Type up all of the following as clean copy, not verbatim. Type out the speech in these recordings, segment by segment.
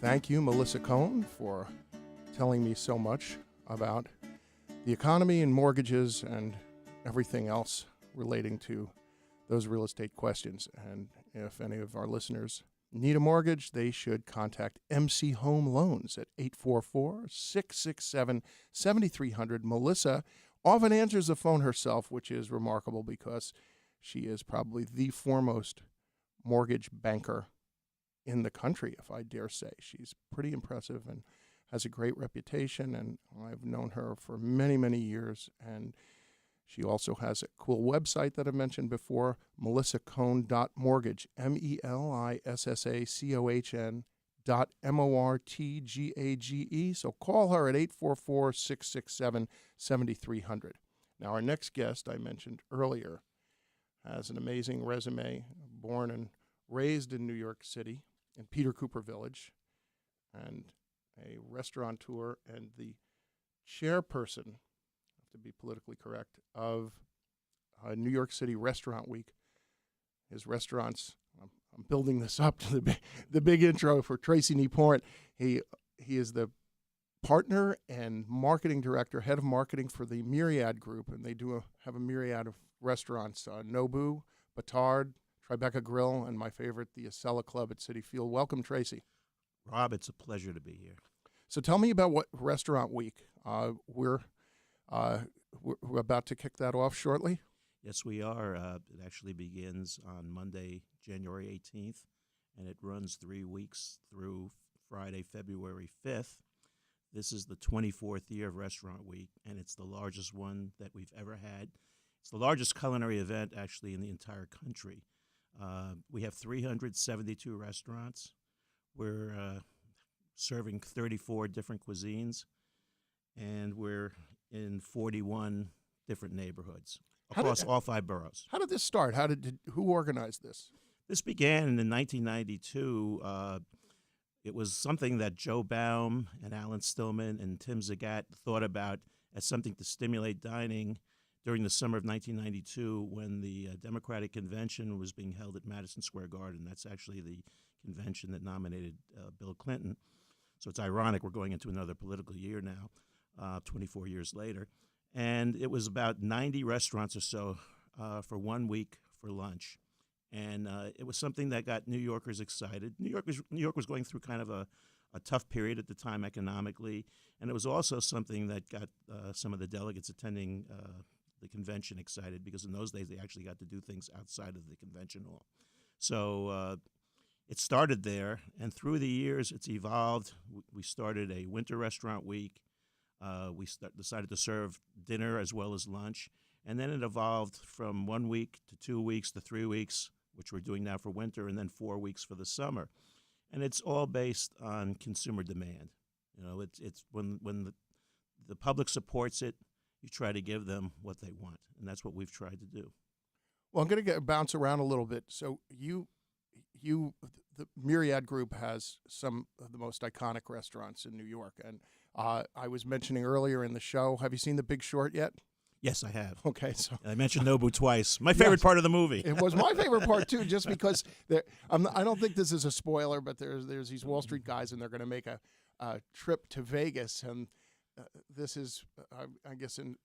Thank you, Melissa Cohn, for telling me so much about the economy and mortgages and everything else relating to those real estate questions. And if any of our listeners need a mortgage, they should contact MC Home Loans at 844-667-7300. Melissa often answers the phone herself, which is remarkable because she is probably the foremost mortgage banker in the country, if I dare say. She's pretty impressive and has a great reputation, and I've known her for many, many years. And she also has a cool website that I mentioned before, melissacohn.mortgage, MELISSACOHN.MORTGAGE. So call her at 844-667-7300. Now, our next guest I mentioned earlier has an amazing resume, born and raised in New York City, in Peter Cooper Village, and a restaurateur and the chairperson, to be politically correct, of New York City Restaurant Week. His restaurants, I'm building this up to the big intro for Tracy Nieporent. He is the partner and marketing director, head of marketing for the Myriad Group, and they have a myriad of restaurants, Nobu, Bâtard, Tribeca Grill, and my favorite, the Acela Club at Citi Field. Welcome, Tracy. Rob, it's a pleasure to be here. So tell me about what Restaurant Week. We're about to kick that off shortly. Yes, we are. It actually begins on Monday, January 18th, and it runs 3 weeks through Friday, February 5th. This is the 24th year of Restaurant Week, and it's the largest one that we've ever had. It's the largest culinary event, actually, in the entire country. We have 372 restaurants. We're serving 34 different cuisines, and we're in 41 different neighborhoods across all 5 boroughs. How did this start? Who organized this? This began in 1992. It was something that Joe Baum and Alan Stillman and Tim Zagat thought about as something to stimulate dining during the summer of 1992 when the Democratic Convention was being held at Madison Square Garden. That's actually the convention that nominated Bill Clinton. So it's ironic we're going into another political year now, 24 years later. And it was about 90 restaurants or so for 1 week for lunch. And it was something that got New Yorkers excited. New York was going through kind of a tough period at the time economically, and it was also something that got some of the delegates attending the convention excited, because in those days they actually got to do things outside of the convention hall. So it started there, and through the years it's evolved. We started a winter restaurant week. We decided to serve dinner as well as lunch, and then it evolved from 1 week to 2 weeks to 3 weeks, which we're doing now for winter, and then 4 weeks for the summer. And it's all based on consumer demand. You know, it's when the public supports it, you try to give them what they want, and that's what we've tried to do. Well, I'm going to bounce around a little bit. So the Myriad Group has some of the most iconic restaurants in New York, and I was mentioning earlier in the show, have you seen The Big Short yet? Yes, I have. Okay, so I mentioned Nobu twice. My favorite part of the movie. It was my favorite part too, just because I don't think this is a spoiler, but there's these Wall Street guys, and they're going to make a trip to Vegas, and this is I guess in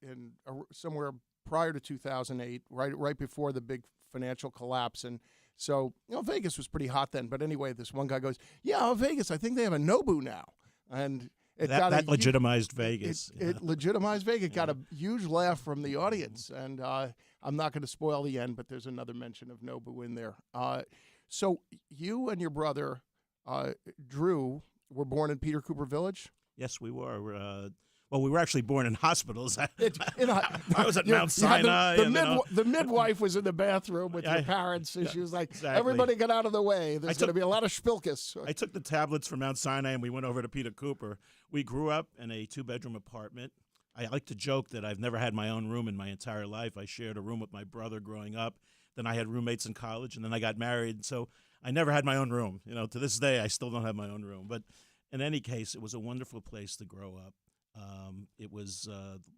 somewhere prior to 2008, right before the big financial collapse, and so Vegas was pretty hot then. But anyway, this one guy goes, "Yeah, Vegas, I think they have a Nobu now," and that legitimized Vegas. It legitimized Vegas. It got a huge laugh from the audience, and I'm not going to spoil the end, but there's another mention of Nobu in there. So you and your brother, Drew, were born in Peter Cooper Village? Yes, we were. Well, we were actually born in hospitals. I was at Yeah, Mount Sinai. The midwife was in the bathroom with your parents, and she was like, exactly. Everybody get out of the way. There's going to be a lot of spilkus. I took the tablets from Mount Sinai, and we went over to Peter Cooper. We grew up in a 2-bedroom apartment. I like to joke that I've never had my own room in my entire life. I shared a room with my brother growing up. Then I had roommates in college, and then I got married. So I never had my own room. To this day, I still don't have my own room. But in any case, it was a wonderful place to grow up. It was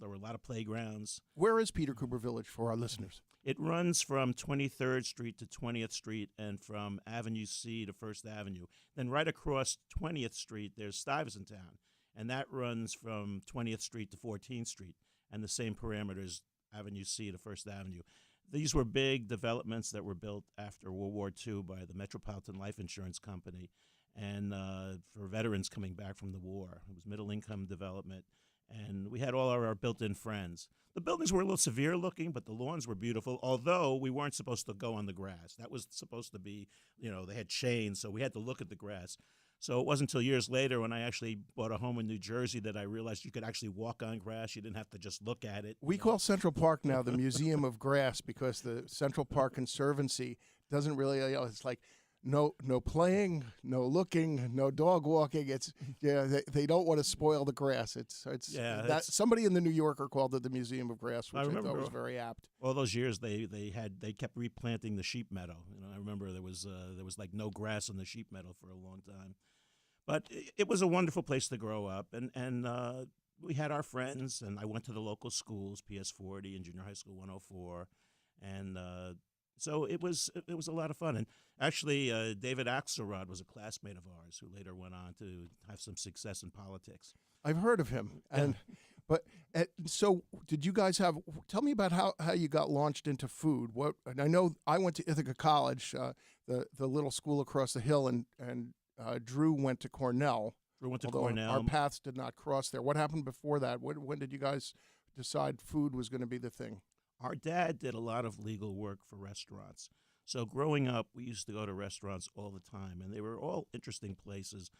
there were a lot of playgrounds. Where is Peter Cooper Village for our listeners? It runs from 23rd Street to 20th Street and from Avenue C to First Avenue. Then right across 20th Street, there's Stuyvesant Town, and that runs from 20th Street to 14th Street, and the same parameters, Avenue C to First Avenue. These were big developments that were built after World War II by the Metropolitan Life Insurance Company, and for veterans coming back from the war. It was middle-income development, and we had all our built-in friends. The buildings were a little severe looking, but the lawns were beautiful, although we weren't supposed to go on the grass. That was supposed to be, they had chains, so we had to look at the grass. So it wasn't until years later when I actually bought a home in New Jersey that I realized you could actually walk on grass. You didn't have to just look at it. We call Central Park now the Museum of Grass because the Central Park Conservancy doesn't really, it's like no playing, no looking, no dog walking. It's they don't want to spoil the grass. It's somebody in the New Yorker called it the Museum of Grass, which I thought was very apt. All those years they kept replanting the sheep meadow. I remember there was like no grass in the sheep meadow for a long time. But it was a wonderful place to grow up, and we had our friends, and I went to the local schools, PS 40 and Junior High School 104, and so it was a lot of fun. And actually, David Axelrod was a classmate of ours who later went on to have some success in politics. I've heard of him, so did you guys have? Tell me about how you got launched into food. And I know I went to Ithaca College, the little school across the hill, and Drew went to Cornell. Our paths did not cross there. What happened before that? When did you guys decide food was going to be the thing? Our dad did a lot of legal work for restaurants. So growing up, we used to go to restaurants all the time, and they were all interesting places,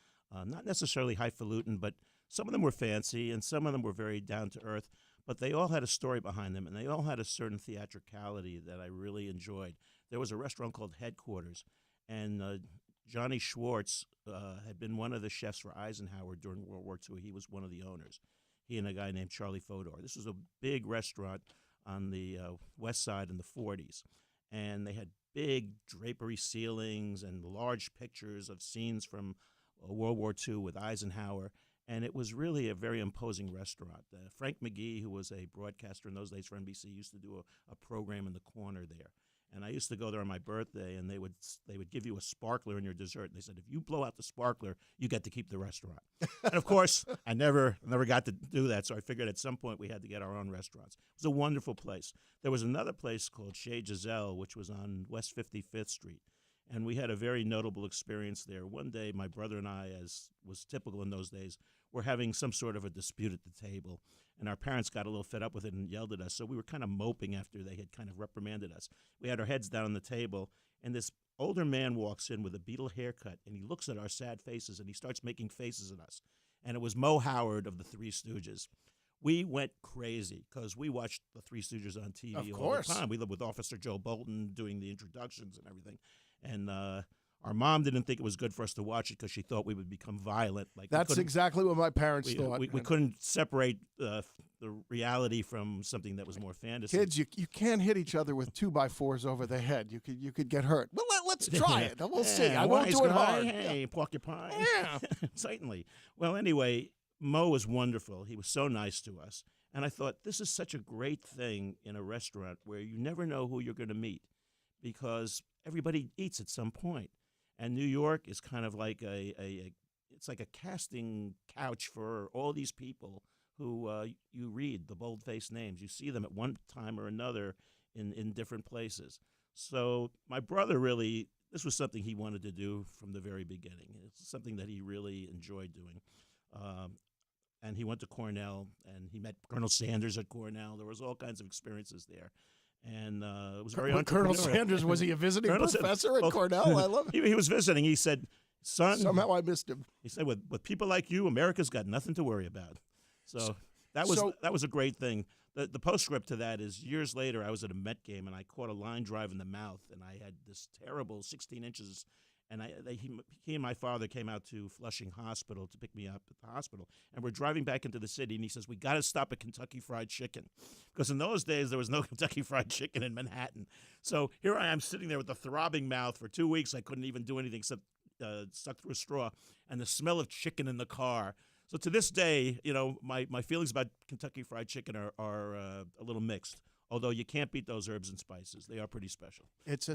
not necessarily highfalutin, but some of them were fancy, and some of them were very down-to-earth, but they all had a story behind them, and they all had a certain theatricality that I really enjoyed. There was a restaurant called Headquarters, and Johnny Schwartz had been one of the chefs for Eisenhower during World War II. He was one of the owners, he and a guy named Charlie Fodor. This was a big restaurant on the west side in the 40s, and they had big drapery ceilings and large pictures of scenes from World War II with Eisenhower, and it was really a very imposing restaurant. Frank McGee, who was a broadcaster in those days for NBC, used to do a program in the corner there. And I used to go there on my birthday, and they would give you a sparkler in your dessert. And they said, if you blow out the sparkler, you get to keep the restaurant. And of course, I never got to do that. So I figured at some point we had to get our own restaurants. It was a wonderful place. There was another place called Chez Giselle, which was on West 55th Street. And we had a very notable experience there. One day, my brother and I, as was typical in those days, were having some sort of a dispute at the table. And our parents got a little fed up with it and yelled at us. So we were kind of moping after they had kind of reprimanded us. We had our heads down on the table, and this older man walks in with a Beatle haircut, and he looks at our sad faces, and he starts making faces at us. And it was Mo Howard of the Three Stooges. We went crazy because we watched the Three Stooges on TV all the time. We lived with Officer Joe Bolton doing the introductions and everything. And our mom didn't think it was good for us to watch it because she thought we would become violent. That's exactly what my parents thought. We couldn't separate the reality from something that was more fantasy. Kids, you can't hit each other with 2x4s over the head. You could get hurt. Well, let's try it. We'll see. I won't do it hard. Hey, porcupine. Yeah. Certainly. Well, anyway, Mo was wonderful. He was so nice to us. And I thought, this is such a great thing in a restaurant where you never know who you're going to meet because everybody eats at some point. And New York is kind of like it's like a casting couch for all these people who you read the bold-faced names. You see them at one time or another in different places. So my brother really, this was something he wanted to do from the very beginning. It's something that he really enjoyed doing. And he went to Cornell, and he met Colonel Sanders at Cornell. There was all kinds of experiences there. And it was very entrepreneurial. Colonel Sanders, was he a visiting professor at Cornell? I love it. He was visiting. He said, son. Somehow I missed him. He said, with people like you, America's got nothing to worry about. So that was a great thing. The postscript to that is years later, I was at a Met game, and I caught a line drive in the mouth, and I had this terrible 16 inches. And he and my father came out to Flushing Hospital to pick me up at the hospital. And we're driving back into the city, and he says, we got to stop at Kentucky Fried Chicken. Because in those days, there was no Kentucky Fried Chicken in Manhattan. So here I am sitting there with a throbbing mouth. For 2 weeks, I couldn't even do anything except suck through a straw. And the smell of chicken in the car. So to this day, my feelings about Kentucky Fried Chicken are a little mixed. Although you can't beat those herbs and spices, they are pretty special. It's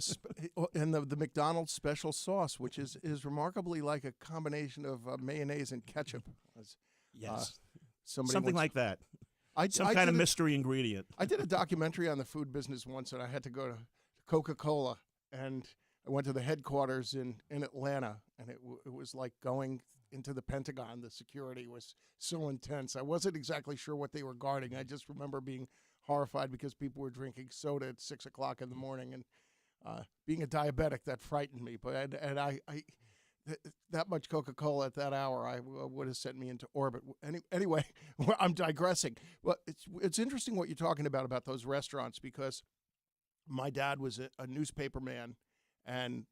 and the McDonald's special sauce, which is remarkably like a combination of mayonnaise and ketchup. Yes, Something like that. Some I kind of did mystery ingredient. I did a documentary on the food business once, and I had to go to Coca-Cola, and I went to the headquarters in Atlanta, and it was like going into the Pentagon. The security was so intense. I wasn't exactly sure what they were guarding. I just remember being horrified because people were drinking soda at 6 o'clock in the morning, and being a diabetic, that frightened me. But that much Coca-Cola at that hour, would have sent me into orbit. Anyway, I'm digressing. But it's interesting what you're talking about those restaurants, because my dad was a newspaper man, and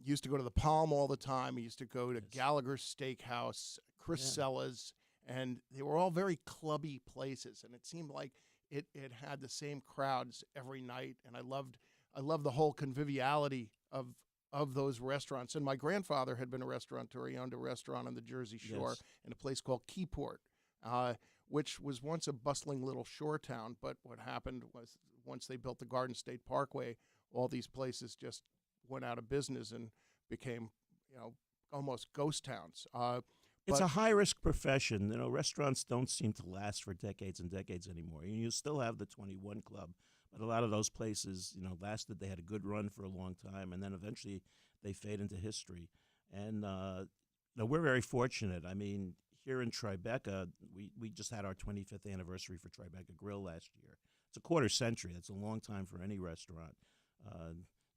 used to go to the Palm all the time. He used to go to Gallagher's Steakhouse, Chris Sella's, and they were all very clubby places. And it seemed like it had the same crowds every night. And I loved the whole conviviality of those restaurants. And my grandfather had been a restaurateur. He owned a restaurant on the Jersey Shore in a place called Keyport, which was once a bustling little shore town. But what happened was, once they built the Garden State Parkway, all these places just went out of business and became, almost ghost towns. It's a high-risk profession. Restaurants don't seem to last for decades and decades anymore. You still have the 21 Club, but a lot of those places, lasted. They had a good run for a long time, and then eventually they fade into history. And we're very fortunate. I mean, here in Tribeca, we just had our 25th anniversary for Tribeca Grill last year. It's a quarter century. That's a long time for any restaurant.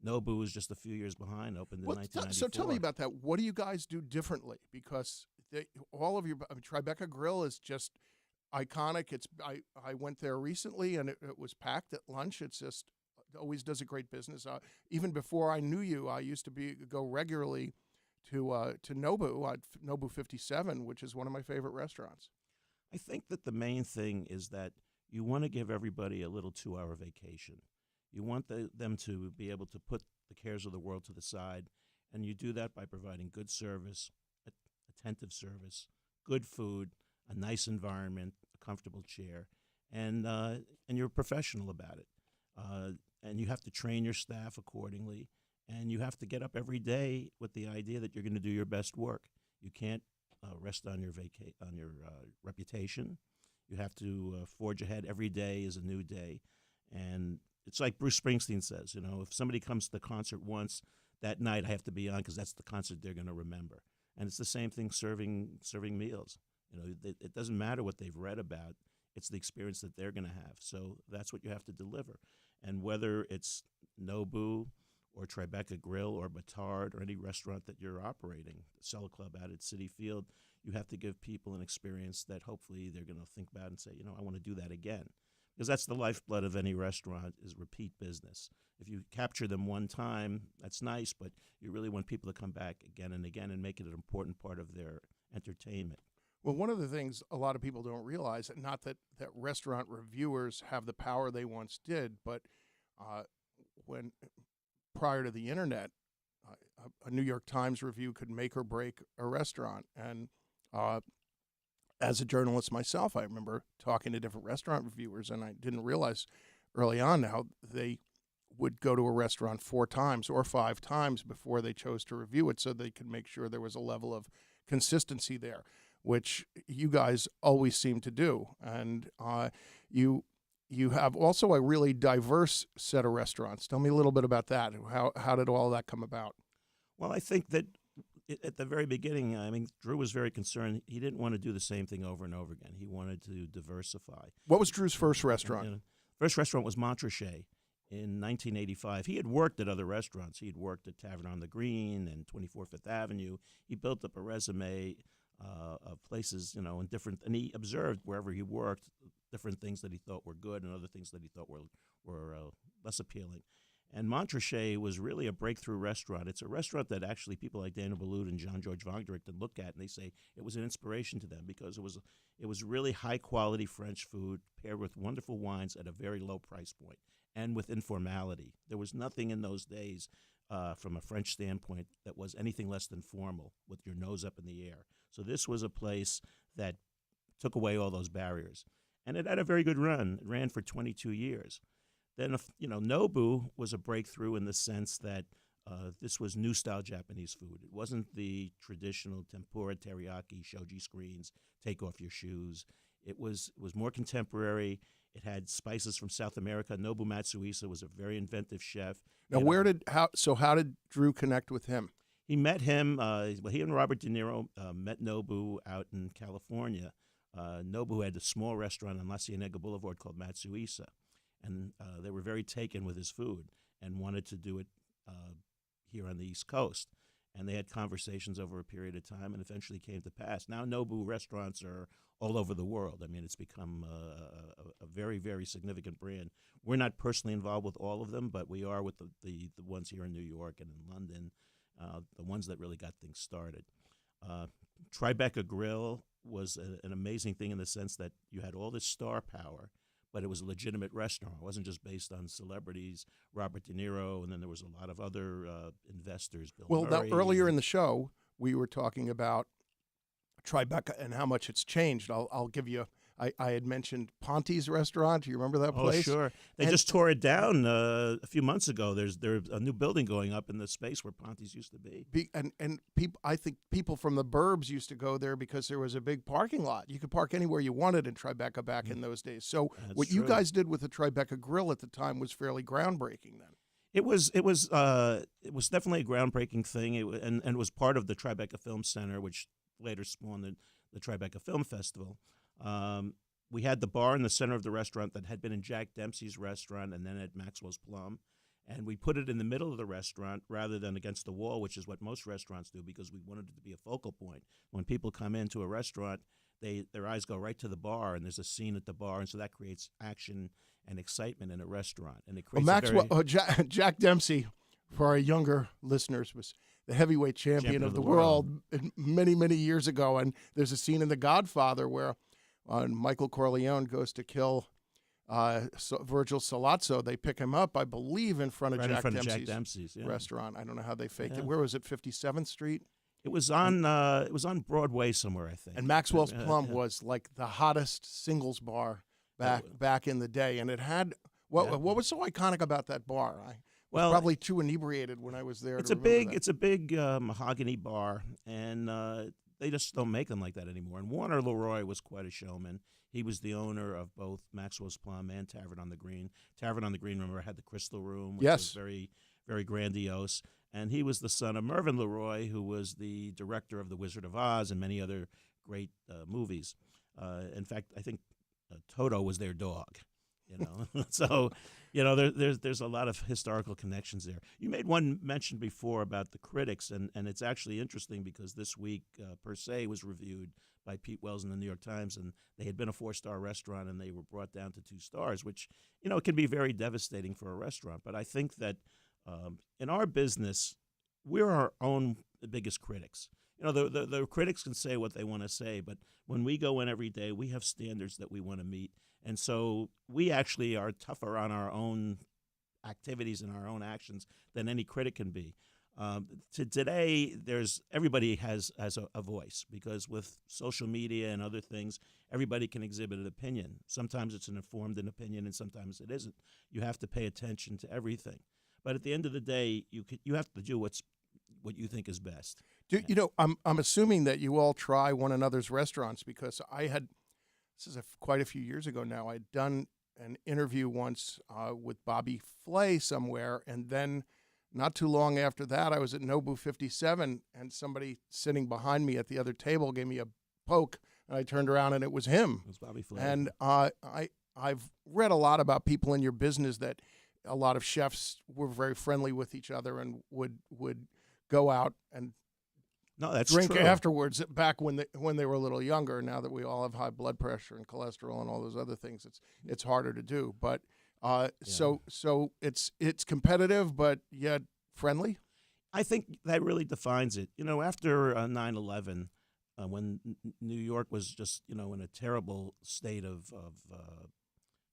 Nobu was just a few years behind, opened in 1994. So tell me about that. What do you guys do differently? Because Tribeca Grill is just iconic. I went there recently, and it was packed at lunch. It's just always does a great business. Even before I knew you, I used to go regularly to Nobu, Nobu 57, which is one of my favorite restaurants. I think that the main thing is that you want to give everybody a little 2-hour vacation. You want them to be able to put the cares of the world to the side, and you do that by providing good service, attentive service, good food, a nice environment, a comfortable chair, and you're professional about it. And you have to train your staff accordingly, and you have to get up every day with the idea that you're going to do your best work. You can't rest on your reputation. You have to forge ahead. Every day is a new day, and it's like Bruce Springsteen says, if somebody comes to the concert once, that night I have to be on because that's the concert they're going to remember. And it's the same thing serving meals. It doesn't matter what they've read about. It's the experience that they're going to have. So that's what you have to deliver. And whether it's Nobu or Tribeca Grill or Bâtard or any restaurant that you're operating, Acela Club out at Citi Field, you have to give people an experience that hopefully they're going to think about and say, I want to do that again. Because that's the lifeblood of any restaurant, is repeat business. If you capture them one time, that's nice, but you really want people to come back again and again and make it an important part of their entertainment. Well, one of the things a lot of people don't realize, not that restaurant reviewers have the power they once did, but when prior to the internet, a New York Times review could make or break a restaurant. And as a journalist myself, I remember talking to different restaurant reviewers, and I didn't realize early on how they would go to a restaurant 4 times or 5 times before they chose to review it, so they could make sure there was a level of consistency there, which you guys always seem to do. And you have also a really diverse set of restaurants. Tell me a little bit about that. How did all that come about? Well, I think that at the very beginning, Drew was very concerned. He didn't want to do the same thing over and over again. He wanted to diversify. What was Drew's first restaurant? First restaurant was Montrachet in 1985. He had worked at other restaurants. He had worked at Tavern on the Green and 24 Fifth Avenue. He built up a resume of places, in different, and he observed wherever he worked different things that he thought were good and other things that he thought were less appealing. And Montrachet was really a breakthrough restaurant. It's a restaurant that actually people like Daniel Boulud and John George Vongerichten look at, and they say it was an inspiration to them because it was really high-quality French food paired with wonderful wines at a very low price point and with informality. There was nothing in those days from a French standpoint that was anything less than formal with your nose up in the air. So this was a place that took away all those barriers. And it had a very good run. It ran for 22 years. Then, Nobu was a breakthrough in the sense that this was new style Japanese food. It wasn't the traditional tempura, teriyaki, shoji screens, take off your shoes. It was more contemporary. It had spices from South America. Nobu Matsuisa was a very inventive chef. Now, how did Drew connect with him? He met him, he and Robert De Niro met Nobu out in California. Nobu had a small restaurant on La Cienega Boulevard called Matsuisa, and they were very taken with his food and wanted to do it here on the East Coast. And they had conversations over a period of time and eventually came to pass. Now Nobu restaurants are all over the world. I mean, it's become a very, very significant brand. We're not personally involved with all of them, but we are with the ones here in New York and in London, the ones that really got things started. Tribeca Grill was an amazing thing in the sense that you had all this star power, but it was a legitimate restaurant. It wasn't just based on celebrities, Robert De Niro, and then there was a lot of other investors. Bill Murray. Earlier in the show, we were talking about Tribeca and how much it's changed. I'll give you. I had mentioned Ponte's restaurant. Do you remember that place? Oh, sure. They just tore it down a few months ago. There's a new building going up in the space where Ponte's used to be. And people, I think people from the burbs used to go there because there was a big parking lot. You could park anywhere you wanted in Tribeca back in those days. So That's you true. guys did with the Tribeca Grill at the time was fairly groundbreaking then. It was definitely a groundbreaking thing, and it was part of the Tribeca Film Center, which later spawned the Tribeca Film Festival. We had the bar in the center of the restaurant that had been in Jack Dempsey's restaurant and then at Maxwell's Plum, and we put it in the middle of the restaurant rather than against the wall, which is what most restaurants do, because we wanted it to be a focal point. When people come into a restaurant, their eyes go right to the bar, and there's a scene at the bar, and so that creates action and excitement in a restaurant, and it creates Jack Dempsey, for our younger listeners, was the heavyweight champion of the world many, many years ago. And there's a scene in The Godfather where Michael Corleone goes to kill Virgil Sollozzo. They pick him up, I believe, in front of Jack Dempsey's restaurant. I don't know how they faked it. Where was it? 57th Street. It was on Broadway somewhere, I think. And Maxwell's Plum was like the hottest singles bar back in the day, and it had what was so iconic about that bar? I was probably too inebriated when I was there. It's a big mahogany bar, and they just don't make them like that anymore. And Warner Leroy was quite a showman. He was the owner of both Maxwell's Plum and Tavern on the Green. Tavern on the Green, remember, had the Crystal Room, which was very, very grandiose. And he was the son of Mervyn Leroy, who was the director of The Wizard of Oz and many other great movies. In fact, I think Toto was their dog. So there's a lot of historical connections there. You made one mention before about the critics, and it's actually interesting because this week Per Se was reviewed by Pete Wells in the New York Times, and they had been a 4-star restaurant and they were brought down to 2 stars, which can be very devastating for a restaurant. But I think that in our business, we're our own biggest critics. The critics can say what they want to say, but when we go in every day, we have standards that we want to meet. And so we actually are tougher on our own activities and our own actions than any critic can be. Today, everybody has a voice, because with social media and other things, everybody can exhibit an opinion. Sometimes it's an informed opinion, and sometimes it isn't. You have to pay attention to everything. But at the end of the day, you have to do what you think is best. I'm assuming that you all try one another's restaurants, because this is quite a few years ago now, I'd done an interview once with Bobby Flay somewhere, and then not too long after that, I was at Nobu 57, and somebody sitting behind me at the other table gave me a poke, and I turned around, and it was him. It was Bobby Flay. And I've read a lot about people in your business that a lot of chefs were very friendly with each other and would go out and drink true. Afterwards. Back when they were a little younger. Now that we all have high blood pressure and cholesterol and all those other things, it's harder to do. But so it's competitive, but yet friendly. I think that really defines it. After 9/11, when New York was just in a terrible state of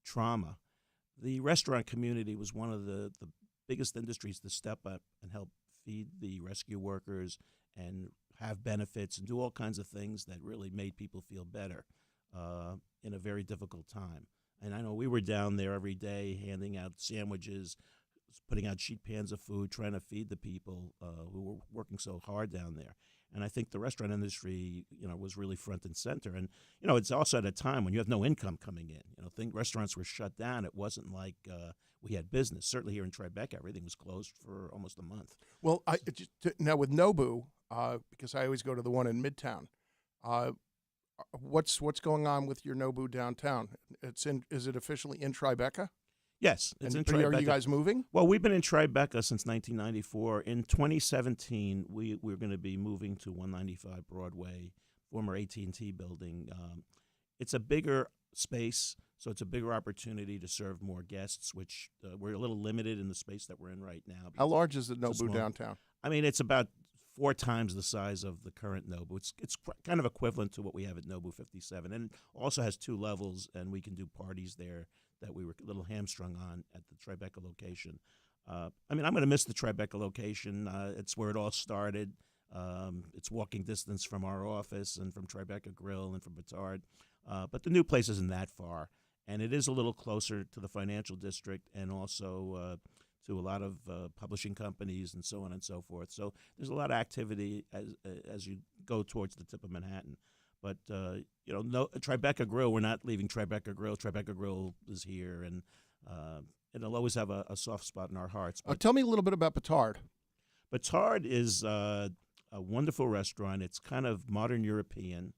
trauma, the restaurant community was one of the biggest industries to step up and help feed the rescue workers and have benefits and do all kinds of things that really made people feel better in a very difficult time. And I know we were down there every day handing out sandwiches, putting out sheet pans of food, trying to feed the people who were working so hard down there. And I think the restaurant industry, was really front and center. And, it's also at a time when you have no income coming in. Restaurants were shut down. It wasn't like we had business. Certainly here in Tribeca, everything was closed for almost a month. Well, now with Nobu, because I always go to the one in Midtown, what's going on with your Nobu downtown? Is it officially in Tribeca? Yes, it's in Tribeca. Are you guys moving? Well, we've been in Tribeca since 1994. In 2017, we're going to be moving to 195 Broadway, former AT&T building. It's a bigger space, so it's a bigger opportunity to serve more guests, which we're a little limited in the space that we're in right now. How large is the Nobu downtown? I mean, it's about 4 times the size of the current Nobu. It's kind of equivalent to what we have at Nobu 57, and it also has 2 levels, and we can do parties there that we were a little hamstrung on at the Tribeca location. I'm going to miss the Tribeca location. It's where it all started. It's walking distance from our office and from Tribeca Grill and from Bâtard. But the new place isn't that far, and it is a little closer to the financial district and also to a lot of publishing companies and so on and so forth. So there's a lot of activity as you go towards the tip of Manhattan. But, Tribeca Grill, we're not leaving Tribeca Grill. Tribeca Grill is here, and it'll always have a soft spot in our hearts. But tell me a little bit about Bâtard. Bâtard is a wonderful restaurant. It's kind of modern European.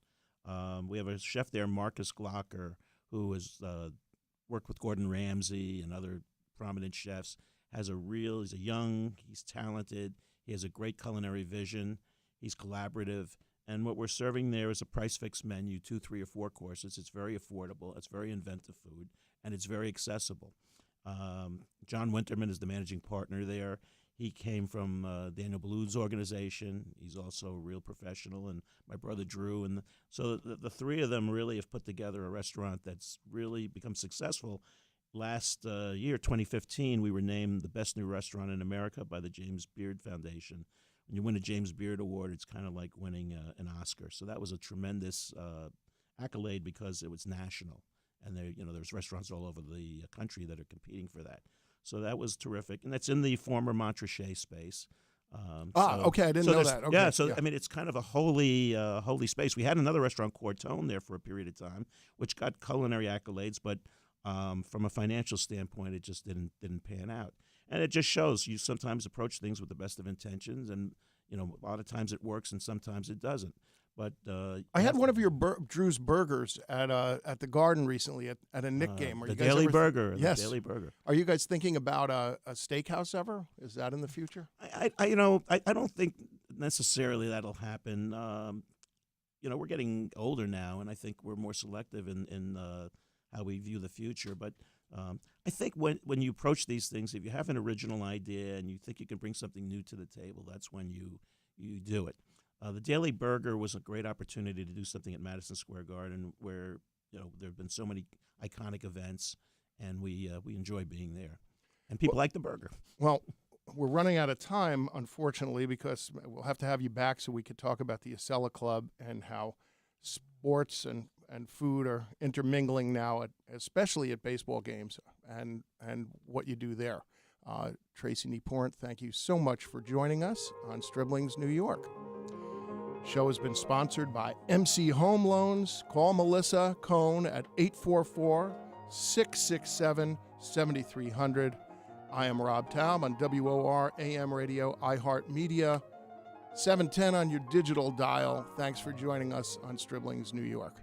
We have a chef there, Marcus Glocker, who has worked with Gordon Ramsay and other prominent chefs. He's young, he's talented, he has a great culinary vision, he's collaborative. And what we're serving there is a price-fixed menu, 2, 3, or 4 courses. It's very affordable. It's very inventive food, and it's very accessible. John Winterman is the managing partner there. He came from Daniel Boulud's organization. He's also a real professional, and my brother Drew. And so the 3 of them really have put together a restaurant that's really become successful. Last year, 2015, we were named the best new restaurant in America by the James Beard Foundation. When you win a James Beard Award, it's kind of like winning an Oscar. So that was a tremendous accolade because it was national, and there's restaurants all over the country that are competing for that. So that was terrific, and that's in the former Montrachet space. Okay, I didn't know that. Okay. I mean, it's kind of a holy space. We had another restaurant, Cortone, there for a period of time, which got culinary accolades, but from a financial standpoint, it just didn't pan out. And it just shows you sometimes approach things with the best of intentions, and a lot of times it works, and sometimes it doesn't. But I had one of your Drew's burgers at the Garden recently at a Knick game. Are the you guys Daily Burger. Yes, the Daily Burger. Are you guys thinking about a steakhouse ever? Is that in the future? I don't think necessarily that'll happen. We're getting older now, and I think we're more selective in how we view the future. But I think when you approach these things, if you have an original idea and you think you can bring something new to the table, that's when you do it. The Daily Burger was a great opportunity to do something at Madison Square Garden, where there have been so many iconic events, and we enjoy being there, and people like the burger. Well, we're running out of time, unfortunately, because we'll have to have you back so we could talk about the Acela Club and how sports and food are intermingling now, especially at baseball games, and what you do there. Tracy Nieporent, thank you so much for joining us on Stribling's New York. Show has been sponsored by MC Home Loans. Call Melissa Cohn at 844-667-7300. I am Rob Taub on WOR AM Radio, iHeartMedia, 710 on your digital dial. Thanks for joining us on Stribling's New York.